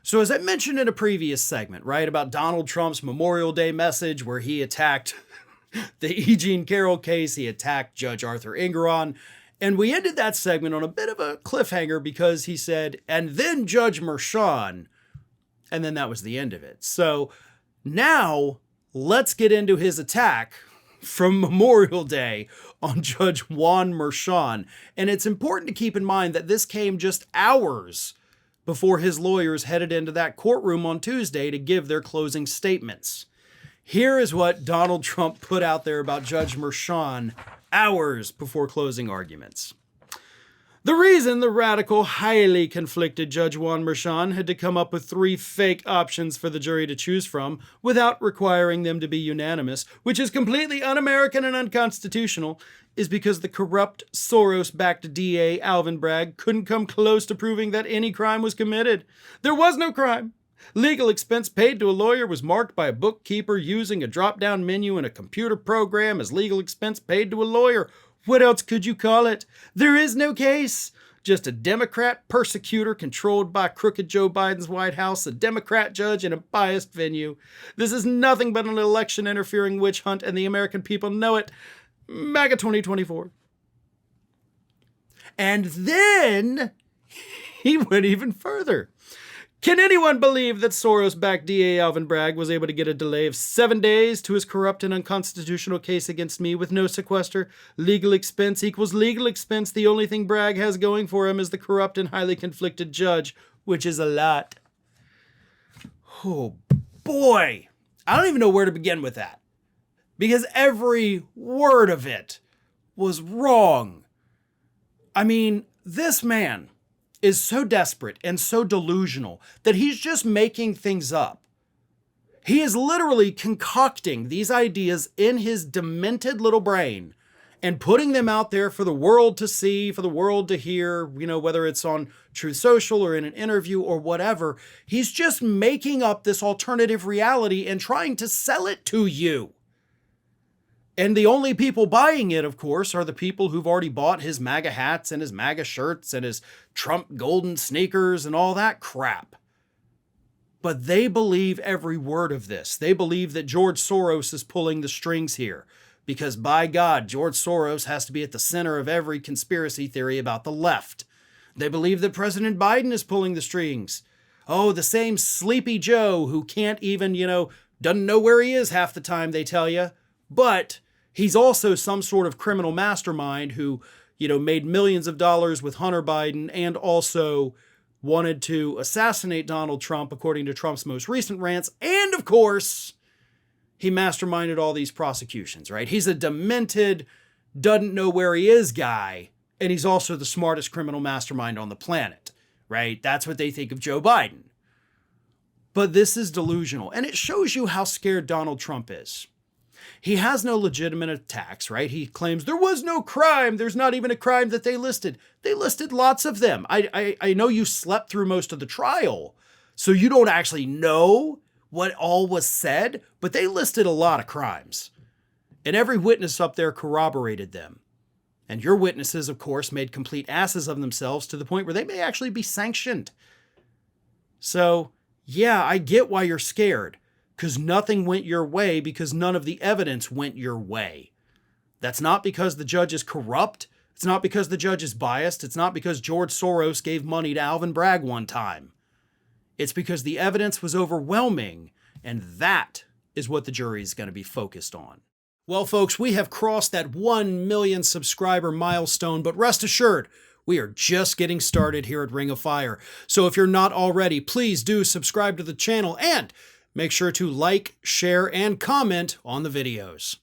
So as I mentioned in a previous segment, right, about Donald Trump's Memorial Day message where he attacked the E. Jean Carroll case, he attacked Judge Arthur Engoron, and we ended that segment on a bit of a cliffhanger because he said, and then Judge Merchan, and then that was the end of it. So now let's get into his attack from Memorial Day on Judge Juan Merchan. And it's important to keep in mind that this came just hours before his lawyers headed into that courtroom on Tuesday to give their closing statements. Here is what Donald Trump put out there about Judge Merchan hours before closing arguments. The reason the radical, highly conflicted Judge Juan Merchan had to come up with 3 fake options for the jury to choose from without requiring them to be unanimous, which is completely un-American and unconstitutional, is because the corrupt, Soros-backed DA Alvin Bragg couldn't come close to proving that any crime was committed. There was no crime. Legal expense paid to a lawyer was marked by a bookkeeper using a drop-down menu in a computer program as legal expense paid to a lawyer. What else could you call it? There is no case. Just a Democrat persecutor controlled by crooked Joe Biden's White House, a Democrat judge in a biased venue. This is nothing but an election interfering witch hunt, and the American people know it. MAGA 2024. And then he went even further. Can anyone believe that Soros-backed DA Alvin Bragg was able to get a delay of 7 days to his corrupt and unconstitutional case against me with no sequester? Legal expense equals legal expense. The only thing Bragg has going for him is the corrupt and highly conflicted judge, which is a lot. Oh boy. I don't even know where to begin with that, because every word of it was wrong. I mean, this man is so desperate and so delusional that he's just making things up. He is literally concocting these ideas in his demented little brain and putting them out there for the world to see, for the world to hear, whether it's on Truth Social or in an interview or whatever. He's just making up this alternative reality and trying to sell it to you. And the only people buying it, of course, are the people who've already bought his MAGA hats and his MAGA shirts and his Trump golden sneakers and all that crap. But they believe every word of this. They believe that George Soros is pulling the strings here, because by God, George Soros has to be at the center of every conspiracy theory about the left. They believe that President Biden is pulling the strings. Oh, the same sleepy Joe who can't even, doesn't know where he is half the time, they tell you. But he's also some sort of criminal mastermind who, made millions of dollars with Hunter Biden and also wanted to assassinate Donald Trump, according to Trump's most recent rants. And of course, he masterminded all these prosecutions, right? He's a demented, doesn't know where he is guy. And he's also the smartest criminal mastermind on the planet, right? That's what they think of Joe Biden. But this is delusional. And it shows you how scared Donald Trump is. He has no legitimate attacks, right? He claims there was no crime. There's not even a crime that they listed. They listed lots of them. I know you slept through most of the trial, so you don't actually know what all was said, but they listed a lot of crimes. And every witness up there corroborated them. And your witnesses, of course, made complete asses of themselves to the point where they may actually be sanctioned. So, yeah, I get why you're scared. Because nothing went your way because none of the evidence went your way. That's not because the judge is corrupt. It's not because the judge is biased. It's not because George Soros gave money to Alvin Bragg one time. It's because the evidence was overwhelming, and that is what the jury is going to be focused on. Well, folks, we have crossed that 1 million subscriber milestone, but rest assured, we are just getting started here at Ring of Fire. So if you're not already, please do subscribe to the channel and make sure to like, share, and comment on the videos.